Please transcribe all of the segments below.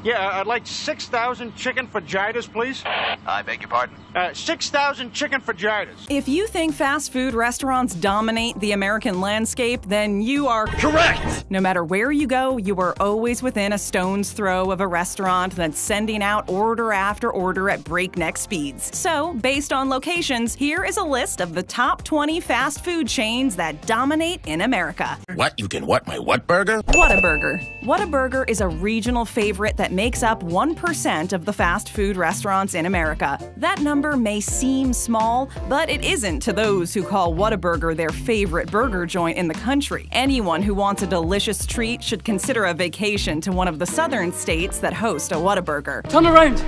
Yeah, I'd like 6,000 chicken fajitas, please. I beg your pardon? 6,000 chicken fajitas. If you think fast food restaurants dominate the American landscape, then you are correct! No matter where you go, you are always within a stone's throw of a restaurant that's sending out order after order at breakneck speeds. So, based on locations, here is a list of the top 20 fast food chains that dominate in America. What? You can what? My what burger? Whataburger. Whataburger is a regional favorite that makes up 1% of the fast food restaurants in America. That number may seem small, but it isn't to those who call Whataburger their favorite burger joint in the country. Anyone who wants a delicious treat should consider a vacation to one of the southern states that host a Whataburger. Turn around!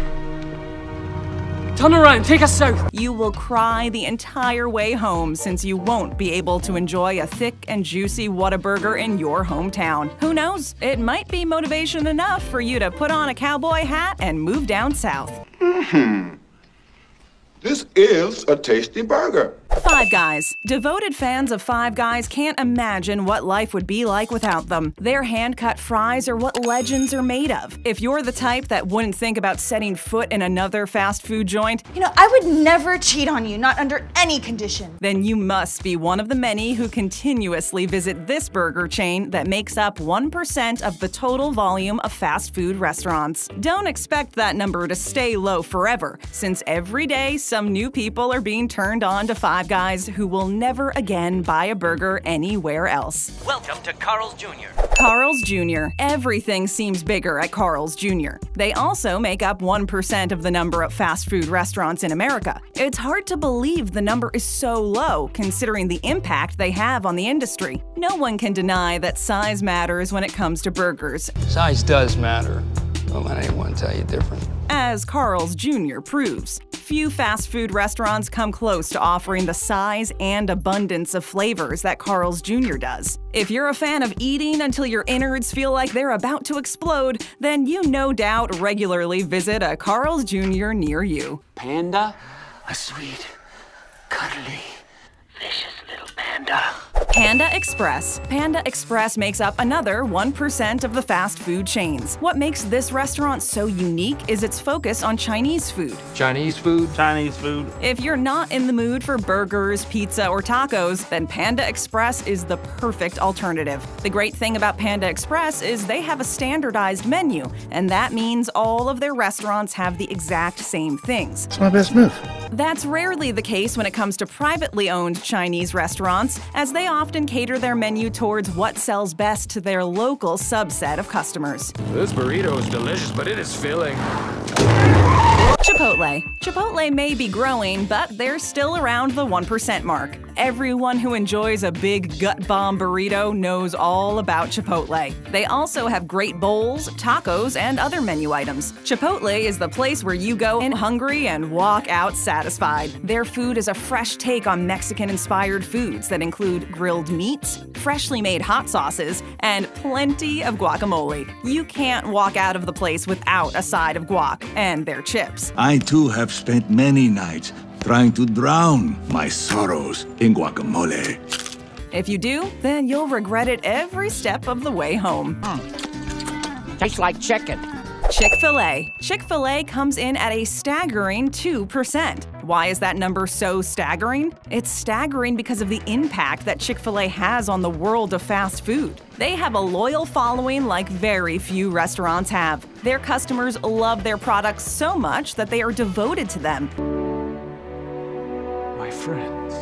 Turn around, take us south! You will cry the entire way home since you won't be able to enjoy a thick and juicy Whataburger in your hometown. Who knows? It might be motivation enough for you to put on a cowboy hat and move down south. This is a tasty burger. Five Guys. Devoted fans of Five Guys can't imagine what life would be like without them. Their hand-cut fries are what legends are made of. If you're the type that wouldn't think about setting foot in another fast food joint, you know, I would never cheat on you, not under any condition. Then you must be one of the many who continuously visit this burger chain that makes up 1% of the total volume of fast food restaurants. Don't expect that number to stay low forever, since every day some new people are being turned on to Five Guys who will never again buy a burger anywhere else. Welcome to Carl's Jr. Carl's Jr. Everything seems bigger at Carl's Jr. They also make up 1% of the number of fast food restaurants in America. It's hard to believe the number is so low, considering the impact they have on the industry. No one can deny that size matters when it comes to burgers. Size does matter. Don't let anyone tell you different. As Carl's Jr. proves. Few fast food restaurants come close to offering the size and abundance of flavors that Carl's Jr. does. If you're a fan of eating until your innards feel like they're about to explode, then you no doubt regularly visit a Carl's Jr. near you. Panda? A sweet, cuddly, vicious little panda. Panda Express. Panda Express makes up another 1% of the fast food chains. What makes this restaurant so unique is its focus on Chinese food. Chinese food? Chinese food. If you're not in the mood for burgers, pizza, or tacos, then Panda Express is the perfect alternative. The great thing about Panda Express is they have a standardized menu, and that means all of their restaurants have the exact same things. It's my best move. That's rarely the case when it comes to privately owned Chinese restaurants, as they often cater their menu towards what sells best to their local subset of customers. This burrito is delicious, but it is filling. Chipotle. Chipotle may be growing, but they're still around the 1% mark. Everyone who enjoys a big gut bomb burrito knows all about Chipotle. They also have great bowls, tacos, and other menu items. Chipotle is the place where you go in hungry and walk out satisfied. Their food is a fresh take on Mexican-inspired foods that include grilled meats, freshly made hot sauces, and plenty of guacamole. You can't walk out of the place without a side of guac and their chips. I too have spent many nights trying to drown my sorrows in guacamole. If you do, then you'll regret it every step of the way home. Tastes like chicken. Chick-fil-A. Chick-fil-A comes in at a staggering 2%. Why is that number so staggering? It's staggering because of the impact that Chick-fil-A has on the world of fast food. They have a loyal following like very few restaurants have. Their customers love their products so much that they are devoted to them. My friends,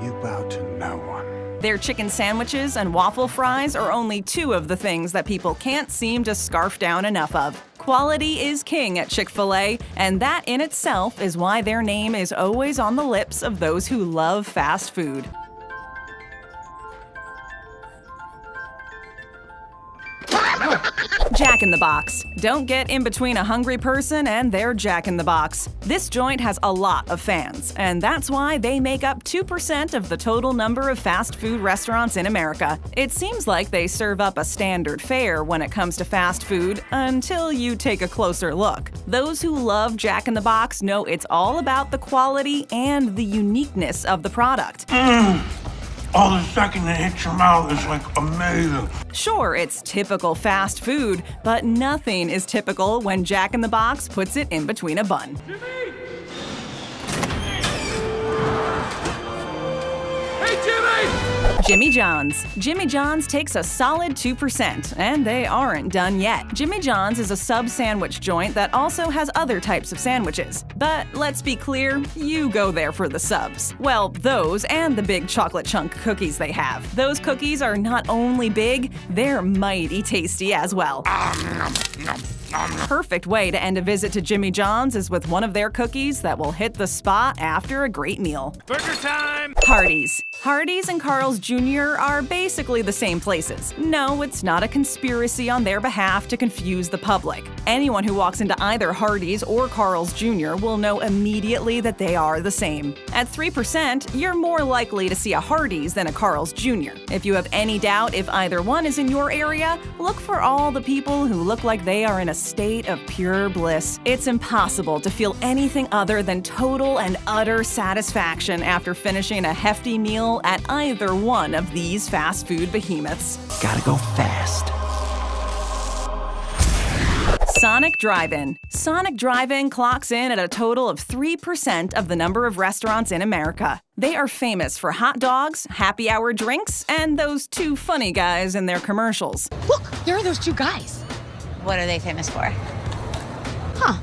you bow to no one. Their chicken sandwiches and waffle fries are only two of the things that people can't seem to scarf down enough of. Quality is king at Chick-fil-A, and that in itself is why their name is always on the lips of those who love fast food. Jack in the Box. Don't get in between a hungry person and their Jack in the Box. This joint has a lot of fans, and that's why they make up 2% of the total number of fast food restaurants in America. It seems like they serve up a standard fare when it comes to fast food, until you take a closer look. Those who love Jack in the Box know it's all about the quality and the uniqueness of the product. Oh, the second it hits your mouth is like amazing. Sure, it's typical fast food, but nothing is typical when Jack in the Box puts it in between a bun. Jimmy John's. Jimmy John's takes a solid 2%, and they aren't done yet. Jimmy John's is a sub-sandwich joint that also has other types of sandwiches. But let's be clear, you go there for the subs. Well, those and the big chocolate chunk cookies they have. Those cookies are not only big, they're mighty tasty as well. Perfect way to end a visit to Jimmy John's is with one of their cookies that will hit the spot after a great meal. Burger time! Hardee's. Hardee's and Carl's Jr. are basically the same places. No, it's not a conspiracy on their behalf to confuse the public. Anyone who walks into either Hardee's or Carl's Jr. will know immediately that they are the same. At 3%, you're more likely to see a Hardee's than a Carl's Jr. If you have any doubt if either one is in your area, look for all the people who look like they are in a state of pure bliss. It's impossible to feel anything other than total and utter satisfaction after finishing a hefty meal at either one of these fast food behemoths. Gotta go fast. Sonic Drive-In. Sonic Drive-In clocks in at a total of 3% of the number of restaurants in America. They are famous for hot dogs, happy hour drinks, and those two funny guys in their commercials. Look, there are those two guys. What are they famous for? Huh.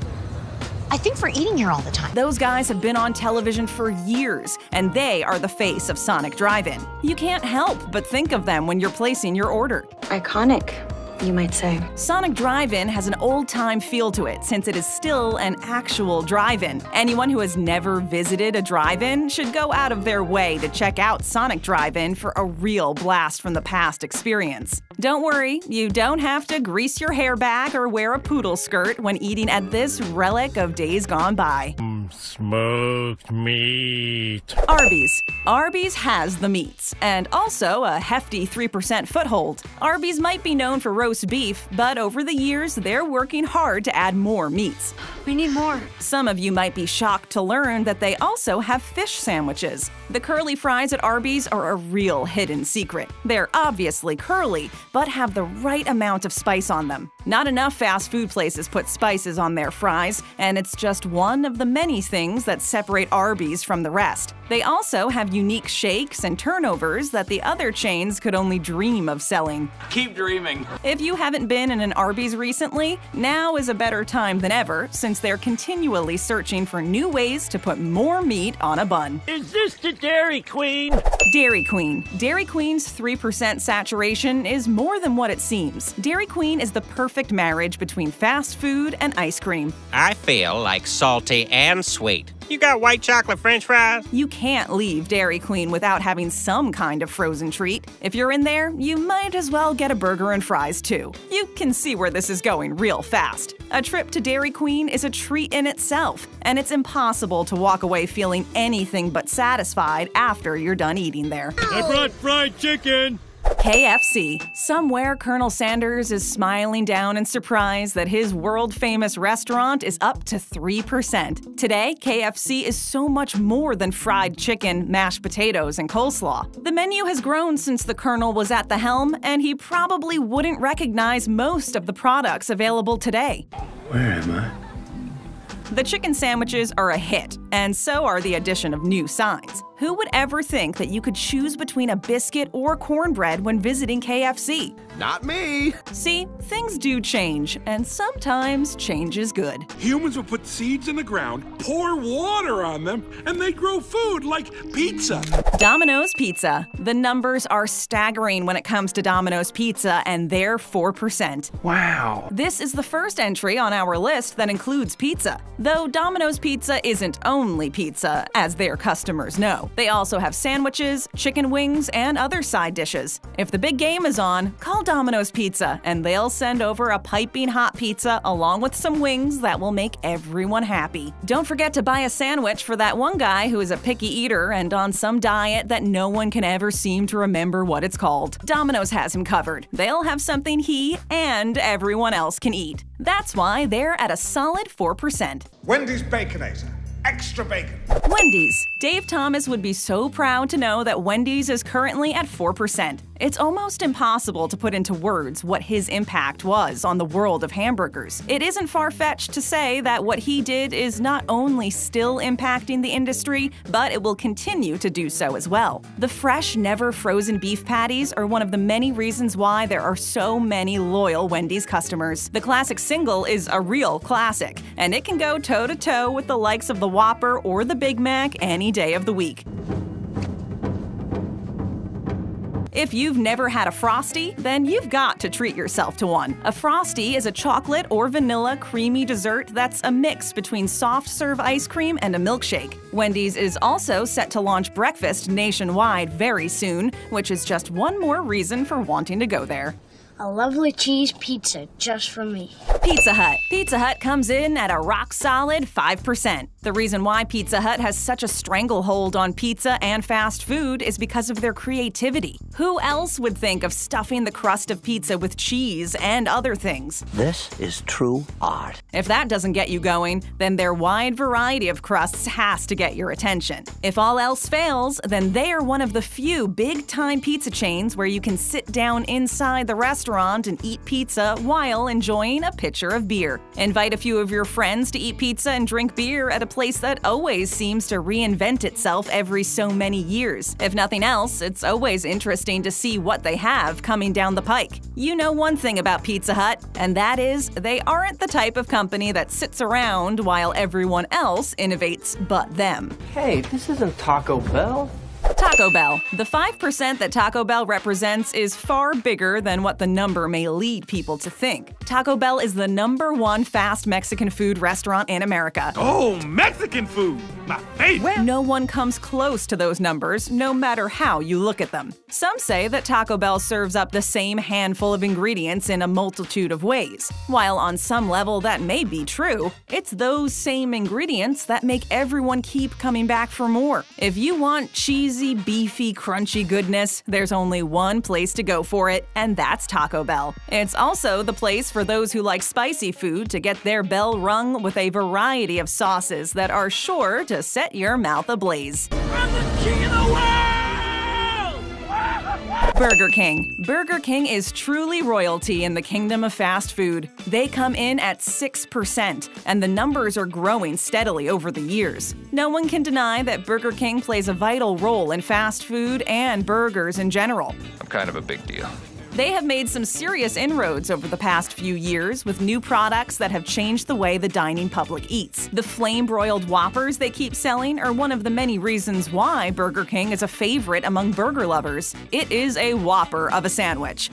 I think for eating here all the time. Those guys have been on television for years, and they are the face of Sonic Drive-In. You can't help but think of them when you're placing your order. Iconic, you might say. Sonic Drive-In has an old-time feel to it since it is still an actual drive-in. Anyone who has never visited a drive-in should go out of their way to check out Sonic Drive-In for a real blast from the past experience. Don't worry, you don't have to grease your hair back or wear a poodle skirt when eating at this relic of days gone by. Smoked meat. Arby's. Arby's has the meats, and also a hefty 3% foothold. Arby's might be known for roast beef, but over the years, they're working hard to add more meats. We need more. Some of you might be shocked to learn that they also have fish sandwiches. The curly fries at Arby's are a real hidden secret. They're obviously curly, but have the right amount of spice on them. Not enough fast food places put spices on their fries, and it's just one of the many things that separate Arby's from the rest. They also have unique shakes and turnovers that the other chains could only dream of selling. Keep dreaming. If you haven't been in an Arby's recently, now is a better time than ever since they're continually searching for new ways to put more meat on a bun. Is this the Dairy Queen? Dairy Queen. Dairy Queen's 3% saturation is more than what it seems. Dairy Queen is the perfect marriage between fast food and ice cream. I feel like salty and sweet. You got white chocolate french fries? You can't leave Dairy Queen without having some kind of frozen treat. If you're in there, you might as well get a burger and fries too. You can see where this is going real fast. A trip to Dairy Queen is a treat in itself, and it's impossible to walk away feeling anything but satisfied after you're done eating there. I brought fried chicken. KFC. Somewhere Colonel Sanders is smiling down in surprise that his world-famous restaurant is up to 3%. Today, KFC is so much more than fried chicken, mashed potatoes, and coleslaw. The menu has grown since the Colonel was at the helm, and he probably wouldn't recognize most of the products available today. Where am I? The chicken sandwiches are a hit, and so are the addition of new signs. Who would ever think that you could choose between a biscuit or cornbread when visiting KFC? Not me. See, things do change, and sometimes change is good. Humans will put seeds in the ground, pour water on them, and they grow food like pizza. Domino's Pizza. The numbers are staggering when it comes to Domino's Pizza, and they're 4%. Wow. This is the first entry on our list that includes pizza. Though Domino's Pizza isn't only pizza, as their customers know. They also have sandwiches, chicken wings, and other side dishes. If the big game is on, call Domino's Pizza, and they'll send over a piping hot pizza along with some wings that will make everyone happy. Don't forget to buy a sandwich for that one guy who is a picky eater and on some diet that no one can ever seem to remember what it's called. Domino's has him covered. They'll have something he and everyone else can eat. That's why they're at a solid 4%. Wendy's Baconator. extra bacon. Wendy's. Dave Thomas would be so proud to know that Wendy's is currently at 4%. It's almost impossible to put into words what his impact was on the world of hamburgers. It isn't far-fetched to say that what he did is not only still impacting the industry, but it will continue to do so as well. The fresh, never-frozen beef patties are one of the many reasons why there are so many loyal Wendy's customers. The classic single is a real classic, and it can go toe-to-toe with the likes of the Whopper or the Big Mac any day of the week. If you've never had a Frosty, then you've got to treat yourself to one. A Frosty is a chocolate or vanilla creamy dessert that's a mix between soft-serve ice cream and a milkshake. Wendy's is also set to launch breakfast nationwide very soon, which is just one more reason for wanting to go there. A lovely cheese pizza just for me. Pizza Hut. Pizza Hut comes in at a rock-solid 5%. The reason why Pizza Hut has such a stranglehold on pizza and fast food is because of their creativity. Who else would think of stuffing the crust of pizza with cheese and other things? This is true art. If that doesn't get you going, then their wide variety of crusts has to get your attention. If all else fails, then they are one of the few big-time pizza chains where you can sit down inside the restaurant and eat pizza while enjoying a pitcher of beer. Invite a few of your friends to eat pizza and drink beer at a place that always seems to reinvent itself every so many years. If nothing else, it's always interesting to see what they have coming down the pike. You know one thing about Pizza Hut, and that is they aren't the type of company that sits around while everyone else innovates but them. Hey, this isn't Taco Bell. Taco Bell. The 5% that Taco Bell represents is far bigger than what the number may lead people to think. Taco Bell is the #1 fast Mexican food restaurant in America. Oh, Mexican food! My favorite! No one comes close to those numbers, no matter how you look at them. Some say that Taco Bell serves up the same handful of ingredients in a multitude of ways. While on some level that may be true, it's those same ingredients that make everyone keep coming back for more. If you want cheesy, beefy, crunchy goodness, there's only one place to go for it, and that's Taco Bell. It's also the place for those who like spicy food to get their bell rung with a variety of sauces that are sure to set your mouth ablaze. I'm the king of the world! Burger King. Burger King is truly royalty in the kingdom of fast food. They come in at 6%, and the numbers are growing steadily over the years. No one can deny that Burger King plays a vital role in fast food and burgers in general. I'm kind of a big deal. They have made some serious inroads over the past few years with new products that have changed the way the dining public eats. The flame-broiled Whoppers they keep selling are one of the many reasons why Burger King is a favorite among burger lovers. It is a whopper of a sandwich.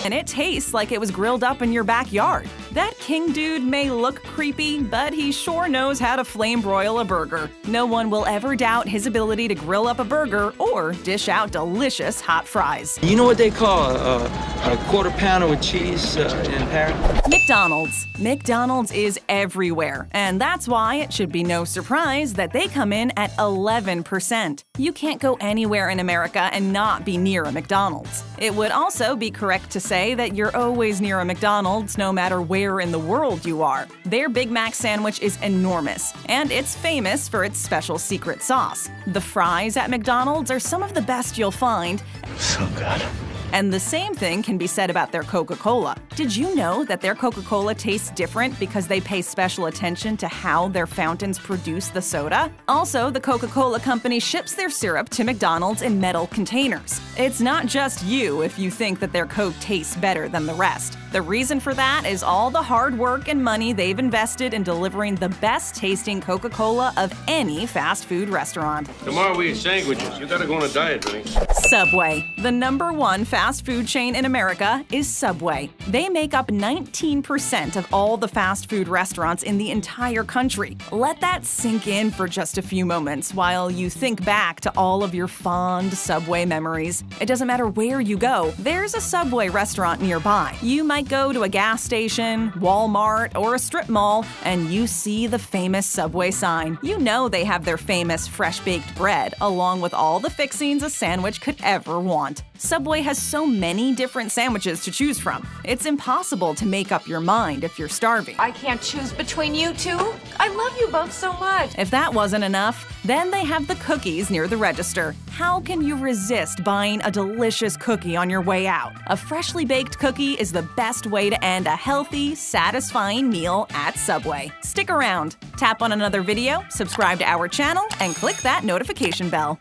And it tastes like it was grilled up in your backyard. That King dude may look creepy, but he sure knows how to flame broil a burger. No one will ever doubt his ability to grill up a burger or dish out delicious hot fries. You know what they call a quarter pounder with cheese in Paris? McDonald's. McDonald's is everywhere, and that's why it should be no surprise that they come in at 11%. You can't go anywhere in America and not be near a McDonald's. It would also be correct to say that you're always near a McDonald's no matter where in the world you are. Their Big Mac sandwich is enormous, and it's famous for its special secret sauce. The fries at McDonald's are some of the best you'll find. So good. And the same thing can be said about their Coca-Cola. Did you know that their Coca-Cola tastes different because they pay special attention to how their fountains produce the soda? Also, the Coca-Cola company ships their syrup to McDonald's in metal containers. It's not just you if you think that their Coke tastes better than the rest. The reason for that is all the hard work and money they've invested in delivering the best-tasting Coca-Cola of any fast food restaurant. Tomorrow we eat sandwiches. You gotta go on a diet, Vinny. Subway. The #1 fast food chain in America is Subway. They make up 19% of all the fast food restaurants in the entire country. Let that sink in for just a few moments while you think back to all of your fond Subway memories. It doesn't matter where you go, there's a Subway restaurant nearby. You might go to a gas station, Walmart, or a strip mall, and you see the famous Subway sign. You know they have their famous fresh-baked bread, along with all the fixings a sandwich could ever want. Subway has so many different sandwiches to choose from. It's impossible to make up your mind if you're starving. I can't choose between you two. I love you both so much. If that wasn't enough, then they have the cookies near the register. How can you resist buying a delicious cookie on your way out? A freshly baked cookie is the best way to end a healthy, satisfying meal at Subway. Stick around, tap on another video, subscribe to our channel, and click that notification bell.